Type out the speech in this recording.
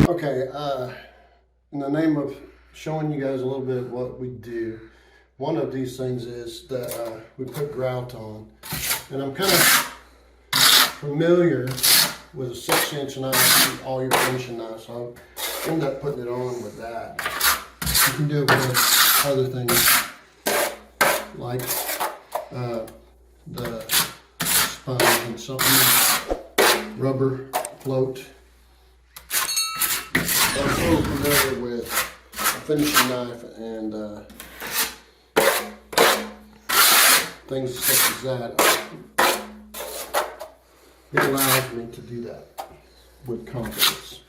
Okay, in the name of showing you guys a little bit what we do, one of these things is that we put grout on, and I'm kind of familiar with a 6-inch knife and all your finishing knives, so I end up putting it on with that. You can do it with other things like the sponge and something, rubber float. I'm so familiar with a finishing knife and things such as that. It allows me to do that with confidence.